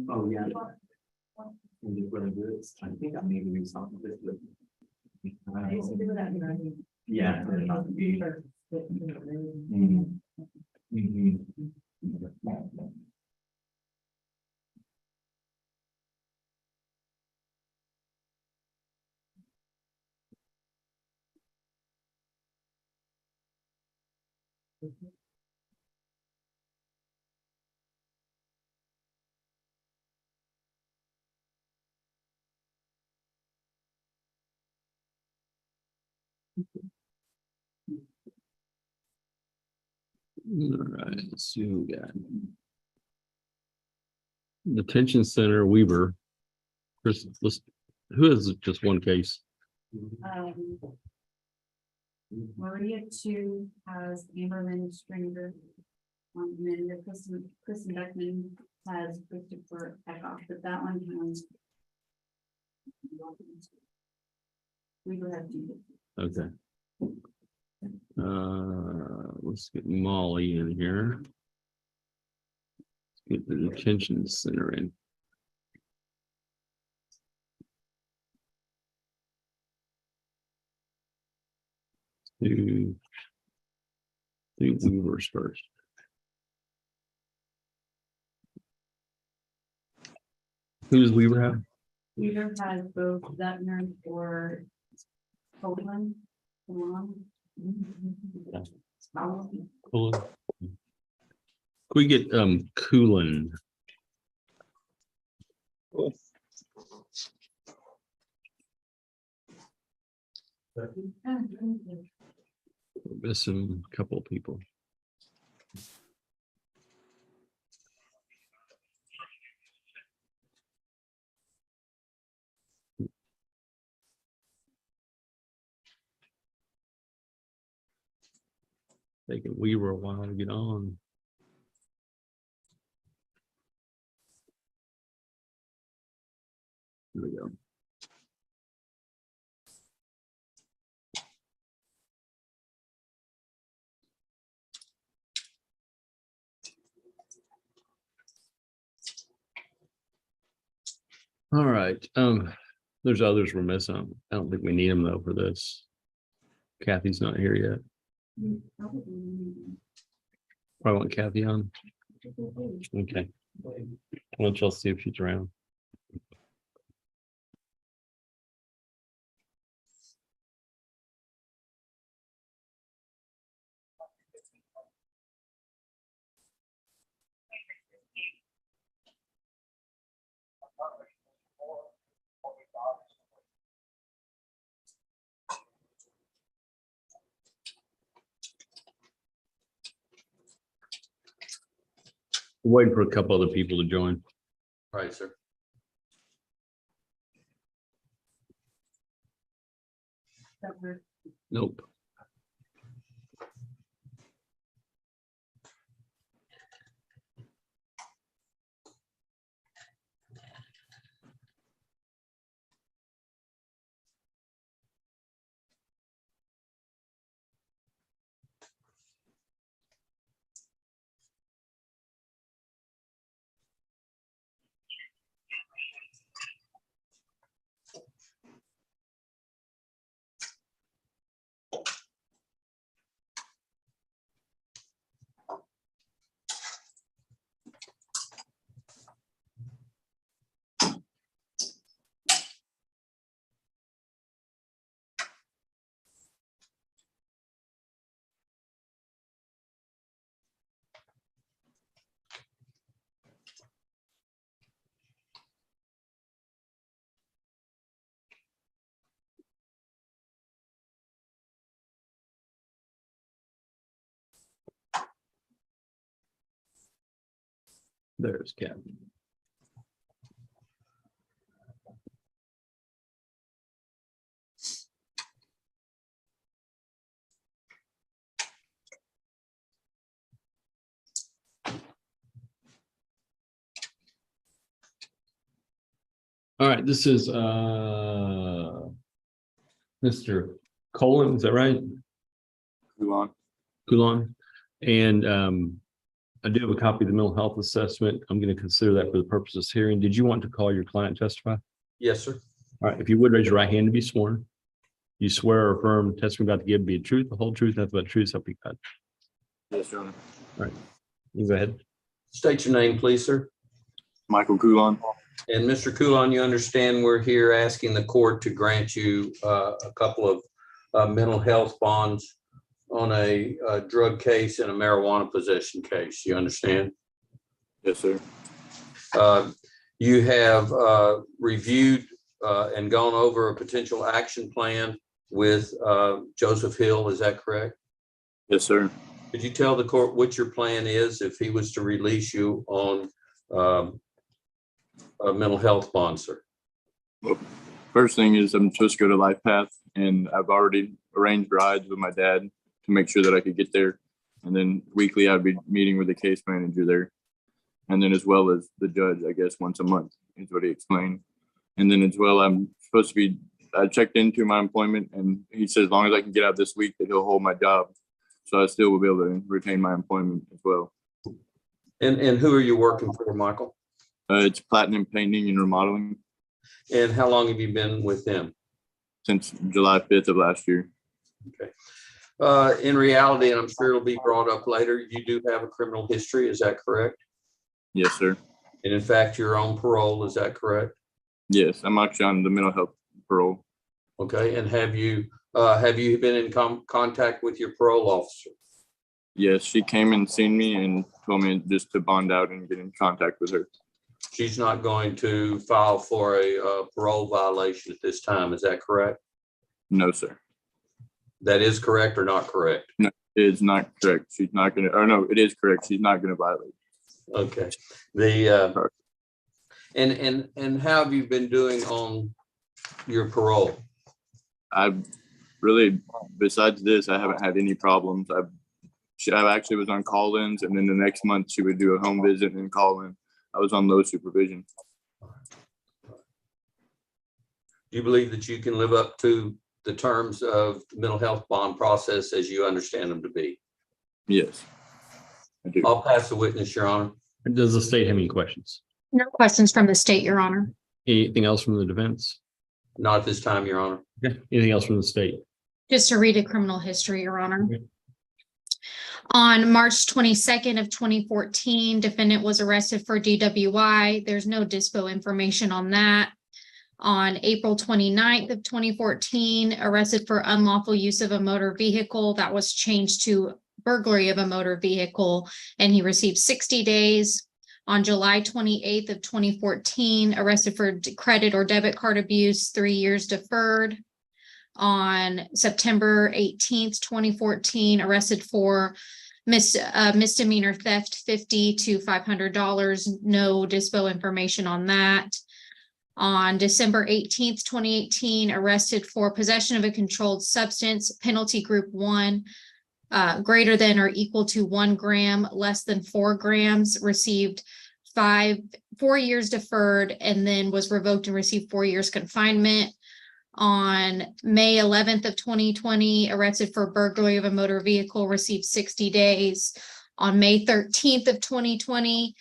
Oh, yeah. And you're gonna do it. I think I maybe do something with it. Yeah. Mhm. Mhm. All right, let's see who we got. Detention Center, Weaver. Chris, who has just one case? Maria 2 has Amberlynn Stringer. And then the Kristen Beckman has Christopher Eckhoff, but that one has. We will have to. Okay. Let's get Molly in here. Let's get the detention center in. Do Weavers first. Who does Weaver have? Weaver has both Zepner or Copeland. Cool. Can we get Coolin? We're missing a couple of people. Taking Weaver a while to get on. Here we go. All right. There's others we're missing. I don't think we need them though for this. Kathy's not here yet. Probably want Kathy on. Okay. Why don't y'all see if she's around? Waiting for a couple other people to join. Right, sir. Nope. There's Kathy. All right, this is Mr. Colin, is that right? Move on. Coulon. And I do have a copy of the mental health assessment. I'm going to consider that for the purpose of this hearing. Did you want to call your client testify? Yes, sir. All right, if you would raise your right hand to be sworn. You swear or affirm testimony about to give be the truth, the whole truth, nothing but the truth, so help you God. Yes, Your Honor. All right, you go ahead. State your name, please, sir. Michael Coulon. And Mr. Coulon, you understand we're here asking the court to grant you a couple of mental health bonds on a drug case and a marijuana possession case. You understand? Yes, sir. You have reviewed and gone over a potential action plan with Joseph Hill. Is that correct? Yes, sir. Could you tell the court what your plan is if he was to release you on a mental health bond, sir? Well, first thing is I'm supposed to go to Life Path, and I've already arranged rides with my dad to make sure that I could get there. And then weekly I'd be meeting with the case manager there. And then as well as the judge, I guess, once a month is what he explained. And then as well, I'm supposed to be, I checked into my employment, and he said as long as I can get out this week that he'll hold my job. So I still will be able to retain my employment as well. And who are you working for, Michael? It's Platinum Painting and Remodeling And how long have you been with them? since July 5th of last year. In reality, and I'm sure it'll be brought up later, you do have a criminal history. Is that correct? Yes, sir. And in fact, you're on parole. Is that correct? Yes, I'm actually on the mental health parole. Okay. And have you been in contact with your parole officer? Yes, she came and seen me and told me just to bond out and get in contact with her. She's not going to file for a parole violation at this time. Is that correct? No, sir. That is correct or not correct? No, it is not correct. She's not going to, or no, it is correct. She's not going to violate. Okay. The and how have you been doing on your parole? I've really, besides this, I haven't had any problems. I actually was on call-ins, and then the next month she would do a home visit and call in. I was on low supervision. Do you believe that you can live up to the terms of the mental health bond process as you understand them to be? Yes, I do. I'll pass the witness, Your Honor. Does the state have any questions? No questions from the state, Your Honor. Anything else from the defense? Not at this time, Your Honor. Okay. Anything else from the state? Just to read a criminal history, Your Honor. Okay. On March 22nd of 2014, defendant was arrested for DWI. There's no dispo information on that. On April 29th of 2014, arrested for unlawful use of a motor vehicle. That was changed to burglary of a motor vehicle, and he received 60 days. On July 28th of 2014, arrested for credit or debit card abuse, 3 years deferred. On September 18th, 2014, arrested for misdemeanor theft, $50 to $500. No dispo information on that. On December 18th, 2018, arrested for possession of a controlled substance, penalty group 1, greater than or equal to 1 gram, less than 4 grams, received 4 years deferred, and then was revoked and received 4 years confinement. On May 11th of 2020, arrested for burglary of a motor vehicle, received 60 days. On May 13th of 2020,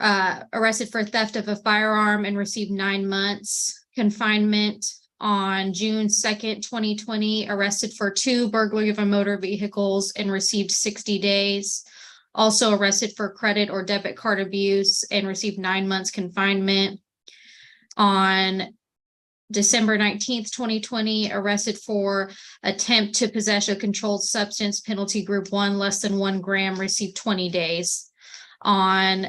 arrested for theft of a firearm and received 9 months confinement. On June 2nd, 2020, arrested for 2 burglary of a motor vehicles and received 60 days. Also arrested for credit or debit card abuse and received 9 months confinement. On December 19th, 2020, arrested for attempt to possess a controlled substance, penalty group 1, less than 1 gram, received 20 days. On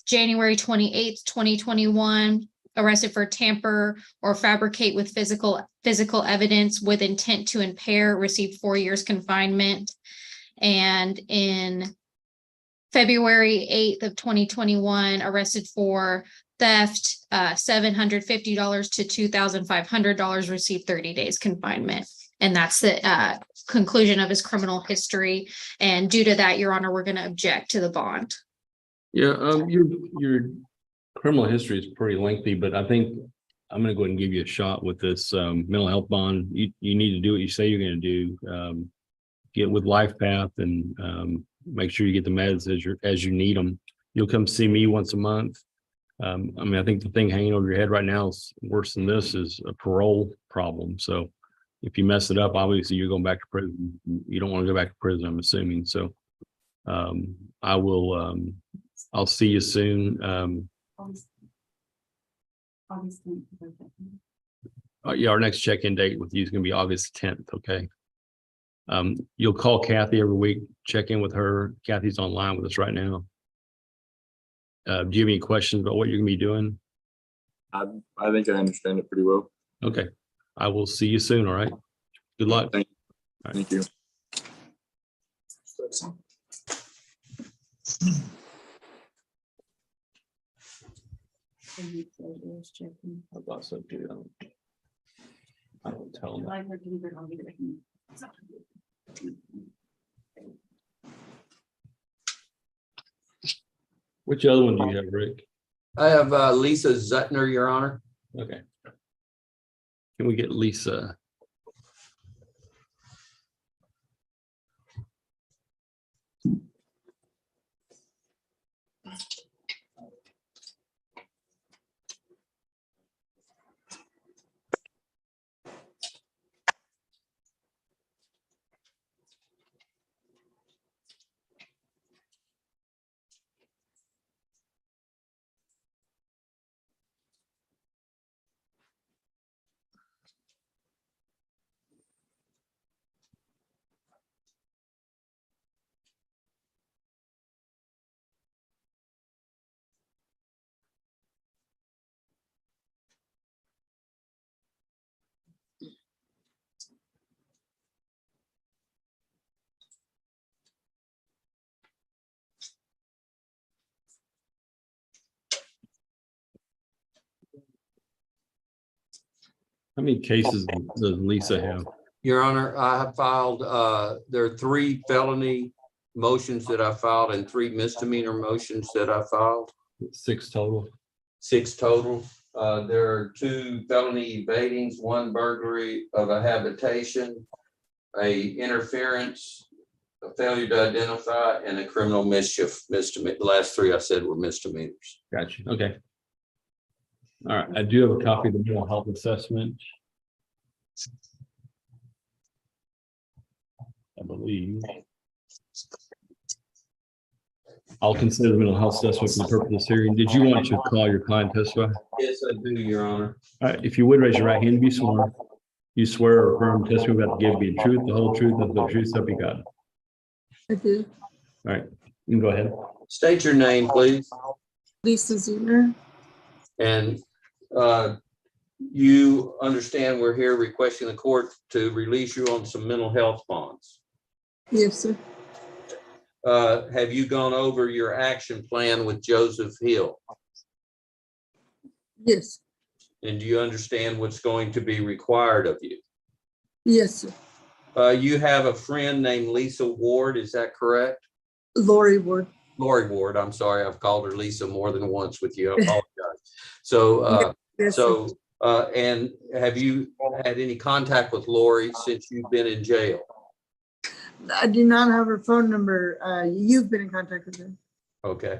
January 28th, 2021, arrested for tamper or fabricate with physical evidence with intent to impair, received 4 years confinement. And in February 8th of 2021, arrested for theft, $750 to $2,500, received 30 days confinement. And that's the conclusion of his criminal history. And due to that, Your Honor, we're going to object to the bond. Yeah, your criminal history is pretty lengthy, but I think I'm going to go ahead and give you a shot with this mental health bond. You need to do what you say you're going to do. Get with Life Path and make sure you get the meds as you need them. You'll come see me once a month. I mean, I think the thing hanging over your head right now is worse than this is a parole problem. So if you mess it up, obviously you're going back to prison. You don't want to go back to prison, I'm assuming. So I will, I'll see you soon. August 10th. Yeah, our next check-in date with you is going to be August 10th. Okay. You'll call Kathy every week, check in with her. Kathy's online with us right now. Do you have any questions about what you're gonna be doing? I think I understand it pretty well. Okay, I will see you soon. All right. Good luck. Thank All right. Thank you. I thought so too. I don't tell them. Like her to leave it on either. Which other one do you have, Rick? I have Lisa Zutner, Your Honor. Okay. Can we get Lisa? How many cases does Lisa have? Your Honor, I have filed, there are 3 felony motions that I filed and 3 misdemeanor motions that I filed, 6 total. 6 total. There are 2 felony evadings, 1 burglary of a habitation, a interference, a failure to identify, and a criminal mischief misdemeanor. The last 3 I said were misdemeanors. Gotcha. Okay. All right. I do have a copy of the mental health assessment. I believe. I'll consider the mental health assessment for the purpose of this hearing. Did you want to call your client testify? Yes, I do, Your Honor. All right. If you would raise your right hand, be sworn. You swear or affirm testimony about to give be the truth, the whole truth, and the truth, so be God. I do. All right. You can go ahead. State your name, please. Lisa Zutner. And you understand we're here requesting the court to release you on some mental health bonds. Yes, sir. Have you gone over your action plan with Joseph Hill? Yes. And do you understand what's going to be required of you? Yes, sir. You have a friend named Lisa Ward, is that correct? Lori Ward. Lori Ward, I'm sorry, I've called her Lisa more than once with you, I apologize. So, Yes, sir. and have you had any contact with Lori since you've been in jail? I do not have her phone number. You've been in contact with her. Okay.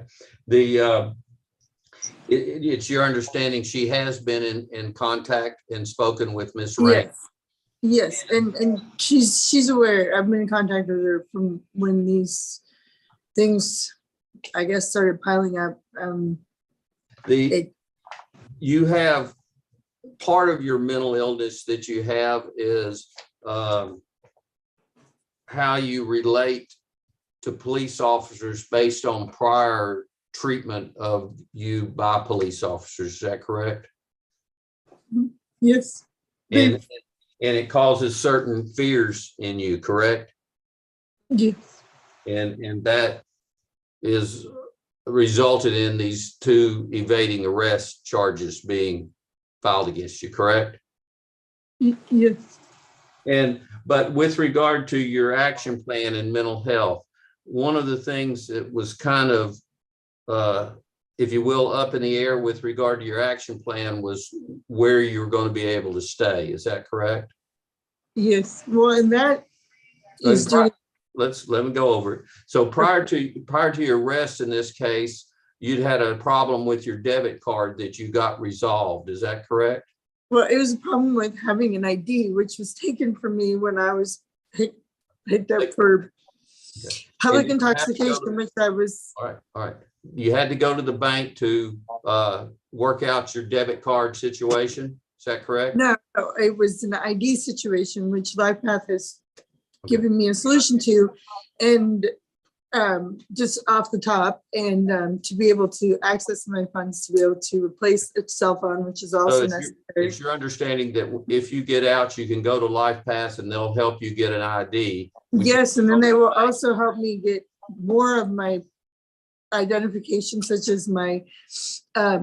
It's your understanding she has been in contact and spoken with Miss Ray? Yes. Yes, and she's aware. I've been in contact with her from when these things, I guess, started piling up. You have part of your mental illness that you have is how you relate to police officers based on prior treatment of you by police officers. Is that correct? Yes. And it causes certain fears in you, correct? Yes. And that is resulted in these 2 evading arrest charges being filed against you, correct? Yes. But with regard to your action plan and mental health, one of the things that was kind of, if you will, up in the air with regard to your action plan was where you're going to be able to stay. Is that correct? Yes. Well, and that is due let me go over it. So prior to your arrest in this case, you'd had a problem with your debit card that you got resolved. Is that correct? Well, it was a problem with having an ID, which was taken from me when I was picked up for public And you have to go intoxication, to- which I was, All right. You had to go to the bank to work out your debit card situation. Is that correct? no, it was an ID situation, which LifePath has Okay. given me a solution to. And just off the top, and to be able to access my funds, to be able to replace a cell phone, which is So also it's necessary. your understanding that if you get out, you can go to LifePath and they'll help you get an ID. Yes, and then they will also help me get more of my identification, such as my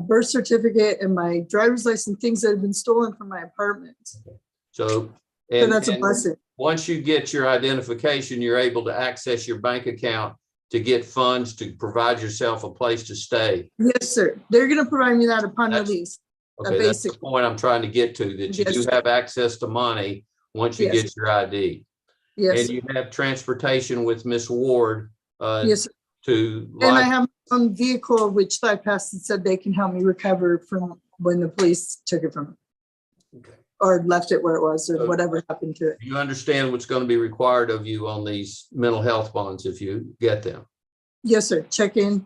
birth certificate and my driver's license, things that have been stolen from my apartment. So, So and, that's a and blessing. once you get your identification, you're able to access your bank account to get funds to provide yourself a place to stay. Yes, sir. They're gonna provide me that upon That's- release. Okay, that's the basic- point I'm trying to get to, that you Yes, do sir. have access to money once you Yes. get your ID. Yes, And you have transportation with Miss Ward yes. to And I live. have my own vehicle, which LifePath said they can help me recover from when the police took it from me. Okay. Or left it where it was, or So- whatever happened to it. You understand what's going to be required of you on these mental health bonds if you get them. Yes, sir. Check in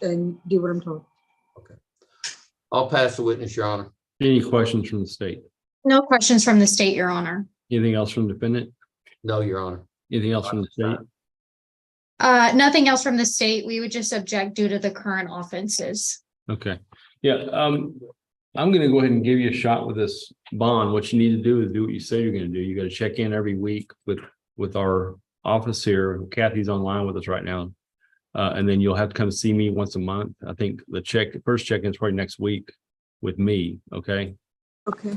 and do what I'm told. I'll pass the witness, Your Honor. Any questions from the state? No questions from the state, Your Honor. Anything else from the defendant? No, Your Honor. Anything else from the state? Nothing else from the state. We would just object due to the current offenses. Okay, yeah, I'm gonna go ahead and give you a shot with this bond. What you need to do is do what you say you're gonna do. You gotta check in every week with our office here. Kathy's online with us right now. And then you'll have to come see me once a month. I think the first check-in is probably next week with me, okay? Okay.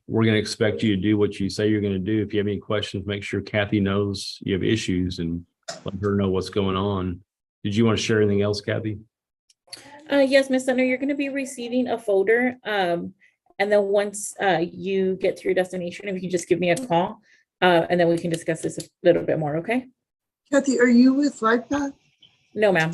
We're gonna expect you to do what you say you're gonna do. If you have any questions, make sure Kathy knows you have issues and let her know what's going on. Did you want to share anything else, Kathy? Yes, Ms. Center, you're going to be receiving a folder. And then once you get to your destination, if you just give me a call, and then we can discuss this a little bit more, okay? Kathy, are you with LifePath? No, ma'am,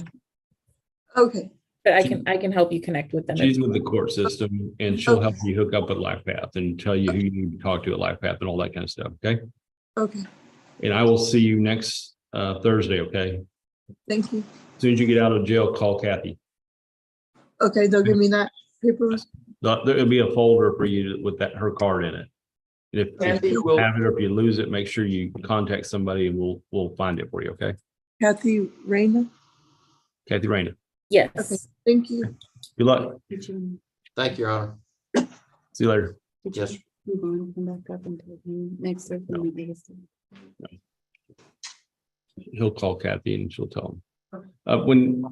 Okay. but I can help you connect with them. She's with the court system and she'll help you hook up with LifePath and tell you who you need to talk to at LifePath and all that kind of stuff, okay? Okay. And I will see you next Thursday, okay? Thank you. As soon as you get out of jail, call Kathy. Okay, they'll give me that paper. There'll be a folder for you with her card in it. If Kathy, you will- have it or if you lose it, make sure you contact somebody and we'll find it for you, okay? Kathy Rayna. Kathy Rayner, Okay, Yes. thank you. good luck. Thank you, Your Honor. See you later. Yes. Move on, come back up until next Thursday. No. we make a- He'll call Kathy and she'll tell him. When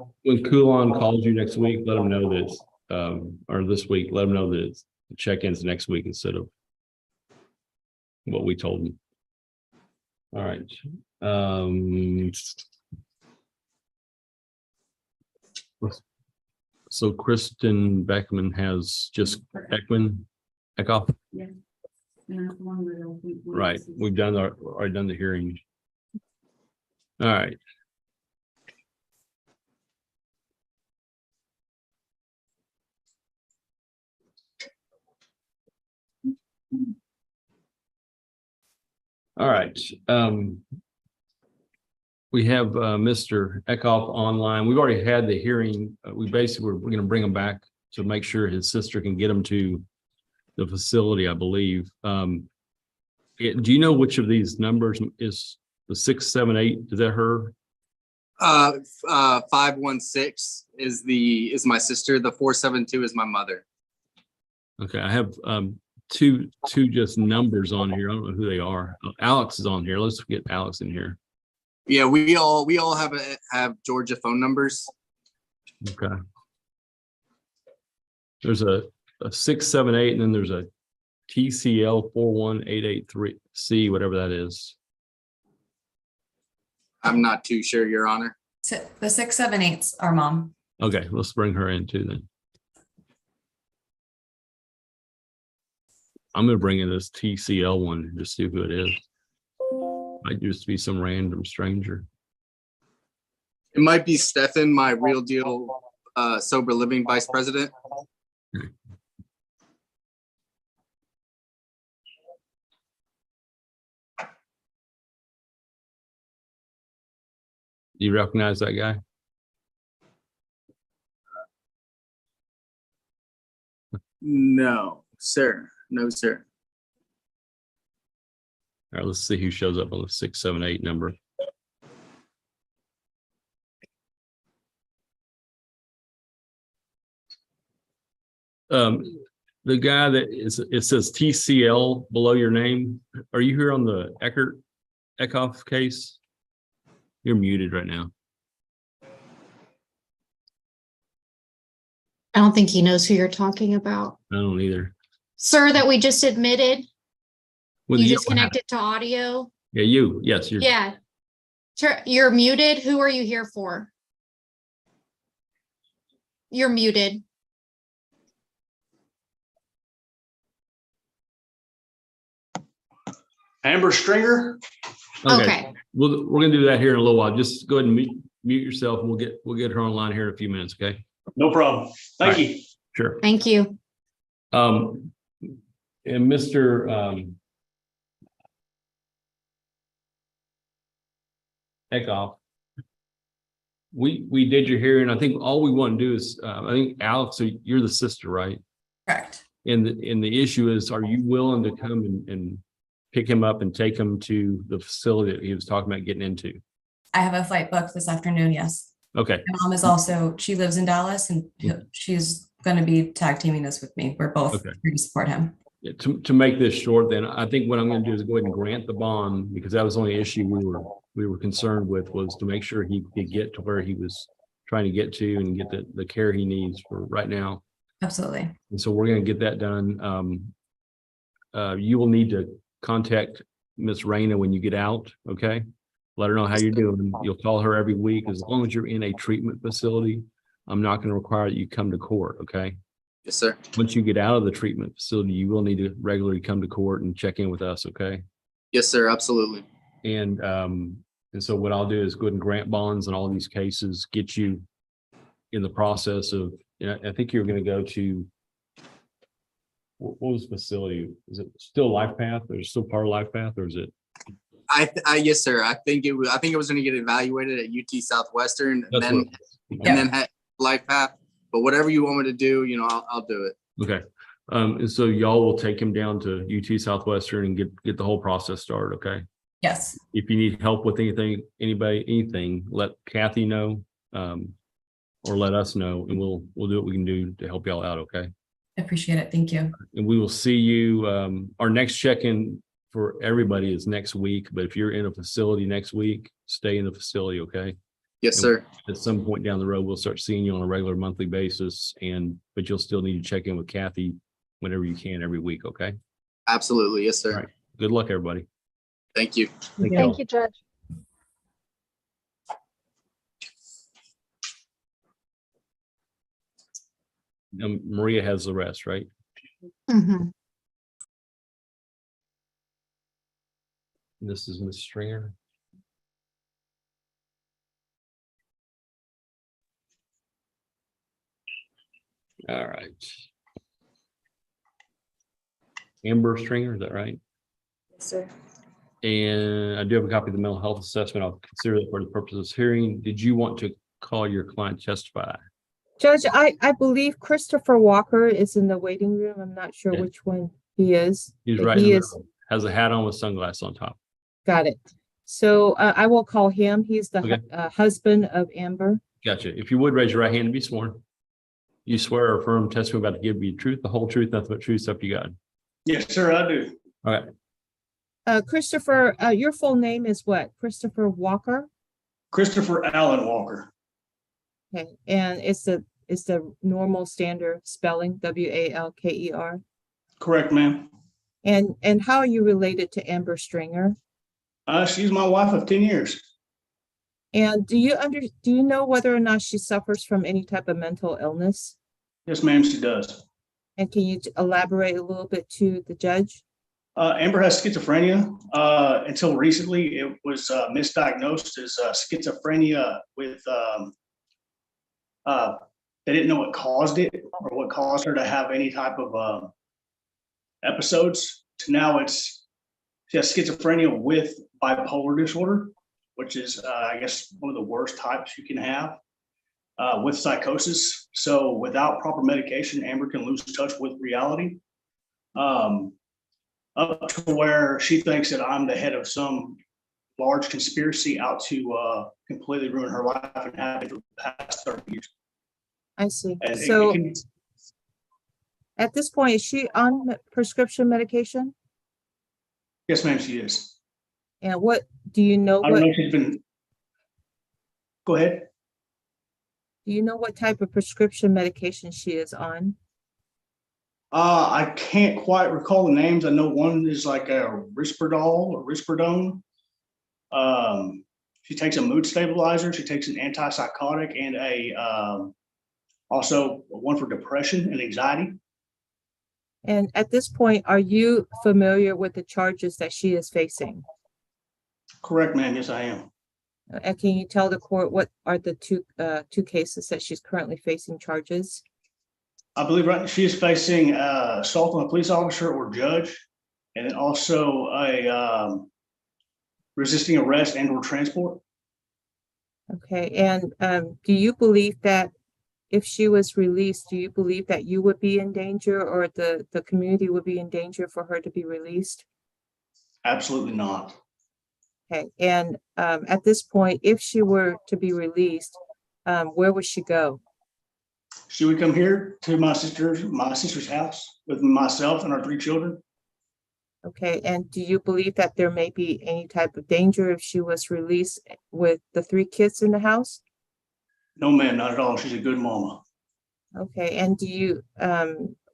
Coulon calls you next week, let him know that it's, or this week, let him know that it's the check-ins next week instead of what we told him. All right. So Kristen Beckman has just Eckman, Eckhoff, And that's one where they'll be- right? We've already done the hearing. All right. All right. We have Mr. Eckhoff online. We've already had the hearing. We're going to bring him back to make sure his sister can get him to the facility, I believe. Do you know which of these numbers is the 678? Is that her? 516 is my sister. The 472 is my mother. Okay, I have two just numbers on here. I don't know who they are. Alex is on here. Let's get Alex in here. Yeah, we all have Georgia phone numbers. Okay. There's a 678 and then there's a TCL 41883C, whatever that is. I'm not too sure, Your Honor. The 678's our mom. Okay, let's bring her in too then. I'm gonna bring in this TCL one and just see who it is. Might just be some random stranger. It might be Stefan, my real deal sober living vice president. You recognize that guy? No, sir. No, sir. All right, let's see who shows up on the 678 number. The guy that is, it says TCL below your name. Are you here on the Eckhoff case? You're muted right now. I don't think he knows who you're talking about. I don't either. Sir, that we just admitted, Well, you yeah, disconnected to audio. yeah, you. Yes, you're. Yeah. Sure, you're muted. Who are you here for? You're muted. Amber Stringer. Okay. We're gonna do that here in a little while. Just go ahead and mute yourself, and we'll get her online here in a few minutes. Okay. No problem. Thank you. Sure. Thank you. And Mr. Eckhoff, we did your hearing. I think all we want to do is, I think Alex, so you're the sister, right? Correct. And the issue is, are you willing to come and pick him up and take him to the facility that he was talking about getting into? I have a flight booked this afternoon, yes. Okay. My mom is also, she lives in Dallas and she's going to be tag teaming this with me. We're both Okay. here to support him. Yeah, to make this short, then I think what I'm going to do is go ahead and grant the bond, because that was the only issue we were concerned with, was to make sure he could get to where he was trying to get to and get the care he needs for right now. Absolutely. And so we're going to get that done. You will need to contact Miss Raina when you get out. Okay. Let her know how you're doing. You'll call her every week. As long as you're in a treatment facility, I'm not going to require that you come to court. Okay. Yes, sir. Once you get out of the treatment facility, you will need to regularly come to court and check in with us. Okay. Yes, sir. Absolutely. And so what I'll do is go ahead and grant bonds in all these cases, get you in the process of, I think you're going to go to, what was the facility? Is it still Life Path, or still part of Life Path, or is it? Yes, sir. I think it was going to get evaluated at UT Southwestern and That's then what- and then had Life Path. But whatever you want me to do, I'll do it. Okay. And so y'all will take him down to UT Southwestern and get the whole process started. Okay. Yes. If you need help with anything, let Kathy know, or let us know, and we'll do what we can do to help y'all out. Okay. Appreciate it. Thank you. And we will see you. Our next check-in for everybody is next week, but if you're in a facility next week, stay in the facility. Okay. Yes, sir. At some point down the road, we'll start seeing you on a regular monthly basis, but you'll still need to check in with Kathy whenever you can every week. Okay. Absolutely. Yes, sir. All right. Good luck, everybody. Thank you. Thank you, Judge. Maria has the rest, right? Mhm. This is Ms. Stringer. All right. Amber Stringer, is that right? Yes, sir. And I do have a copy of the mental health assessment. I'll consider it for the purpose of this hearing. Did you want to call your client to testify? Judge, I believe Christopher Walker is in the waiting room. I'm not sure Yeah. which one he is. He's but right in he the is. middle. Has a hat on with sunglasses on top. Got it. So I will call him. He's the Okay. husband of Amber. Gotcha. If you would raise your right hand and be sworn. You swear or affirm testimony about to give you the truth, the whole truth, nothing but truth, up to God. Yes, sir, I do. All right. Christopher, your full name is what? Christopher Walker? Christopher Allen Walker. Okay, and it's the normal standard spelling, Walker. Correct, ma'am. And how are you related to Amber Stringer? She's my wife of 10 years. And do you know whether or not she suffers from any type of mental illness? Yes, ma'am, she does. And can you elaborate a little bit to the judge? Amber has schizophrenia. Until recently, it was misdiagnosed as schizophrenia with, they didn't know what caused it or what caused her to have any type of episodes. To now she has schizophrenia with bipolar disorder, which is, I guess, one of the worst types you can have with psychosis. So without proper medication, Amber can lose touch with reality. Up to where she thinks that I'm the head of some large conspiracy out to completely ruin her life and have it for the past 30 years. I see. And So can, at this point, is she on prescription medication? yes, ma'am, she is. And what, do you know I don't what, know if she's been. Go ahead. do you know what type of prescription medication she is on? I can't quite recall the names. I know one is like a Risperdal or Risperdone. She takes a mood stabilizer. She takes an antipsychotic and also one for depression and anxiety. And at this point, are you familiar with the charges that she is facing? Correct, ma'am. Yes, I am. And can you tell the court what are the two cases that she's currently facing charges? I believe right. She is facing assault on a police officer or judge, and then also a resisting arrest and/or transport. Okay, and do you believe that if she was released, do you believe that you would be in danger or the community would be in danger for her to be released? Absolutely not. Okay, and at this point, if she were to be released, where would she go? She would come here to my sister's house with myself and our 3 children. Okay, and do you believe that there may be any type of danger if she was released with the 3 kids in the house? No, ma'am, not at all. She's a good mama. Okay, and do you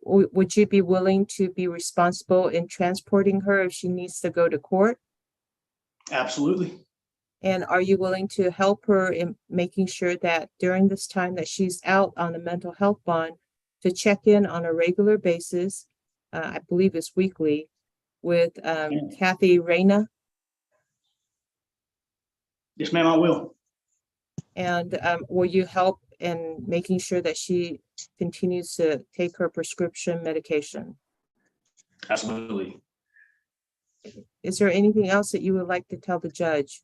would you be willing to be responsible in transporting her if she needs to go to court? Absolutely. And are you willing to help her in making sure that during this time that she's out on a mental health bond to check in on a regular basis, I believe it's weekly, with Kathy Reyna? Yes, ma'am, I will. And will you help in making sure that she continues to take her prescription medication? Absolutely. Is there anything else that you would like to tell the judge?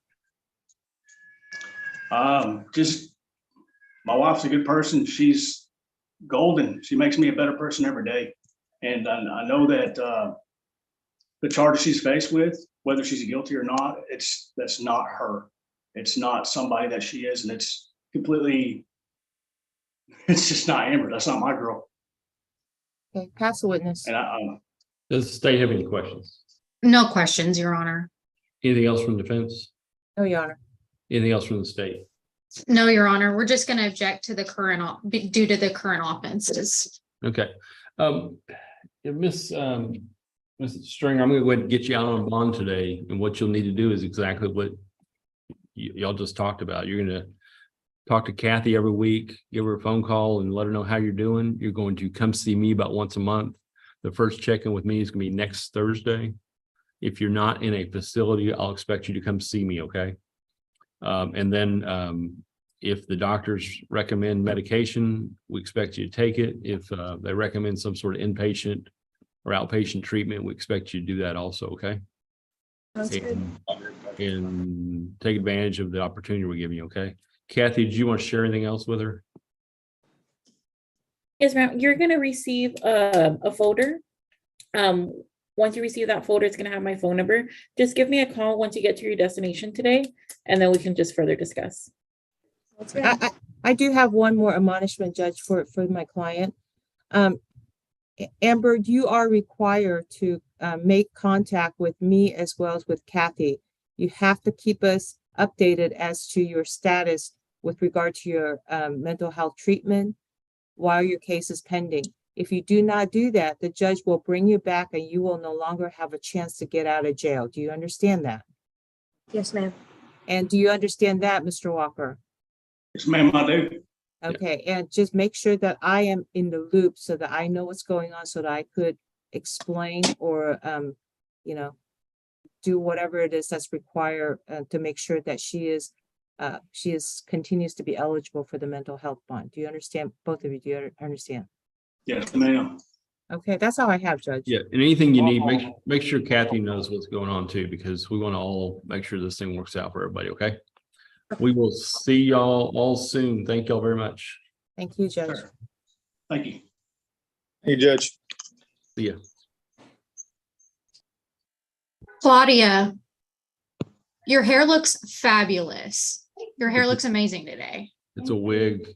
Just my wife's a good person. She's golden. She makes me a better person every day. And I know that the charges she's faced with, whether she's guilty or not, that's not her. It's not somebody that she is, and it's just not Amber. That's not my girl. Okay, pass the witness. And Does the state have any questions? No questions, Your Honor. Anything else from defense? No, Your Honor. Anything else from the state? No, Your Honor. We're just going to object to the current, due to the current offenses. Okay. Miss Stringer, I'm gonna go ahead and get you out on bond today, and what you'll need to do is exactly what y'all just talked about. You're gonna talk to Kathy every week, give her a phone call and let her know how you're doing. You're going to come see me about once a month. The first check-in with me is gonna be next Thursday. If you're not in a facility, I'll expect you to come see me, okay? And then if the doctors recommend medication, we expect you to take it. If they recommend some sort of inpatient or outpatient treatment, we expect you to do that also, okay? And take advantage of the opportunity we're giving you, okay? Kathy, did you want to share anything else with her? Yes, ma'am. You're gonna receive a folder. Once you receive that folder, it's gonna have my phone number. Just give me a call once you get to your destination today, and then we can just further discuss. I do have one more admonishment, Judge, for my client. Amber, you are required to make contact with me as well as with Kathy. You have to keep us updated as to your status with regard to your mental health treatment while your case is pending. If you do not do that, the judge will bring you back and you will no longer have a chance to get out of jail. Do you understand that? Yes, ma'am. And do you understand that, Mr. Walker? yes, ma'am, I do. Okay, and just make sure that I am in the loop so that I know what's going on so that I could explain or do whatever it is that's required to make sure that she continues to be eligible for the mental health bond. Do you understand? Both of you, do you understand? Yes, ma'am. Okay, that's all I have, Judge. Yeah, and anything you need, make sure Kathy knows what's going on too, because we want to all make sure this thing works out for everybody, okay? We will see y'all all soon. Thank y'all very much. Thank you, Judge. Sure. Thank you. Hey, Judge. See ya. Claudia, your hair looks fabulous. Your hair looks amazing today. It's a wig.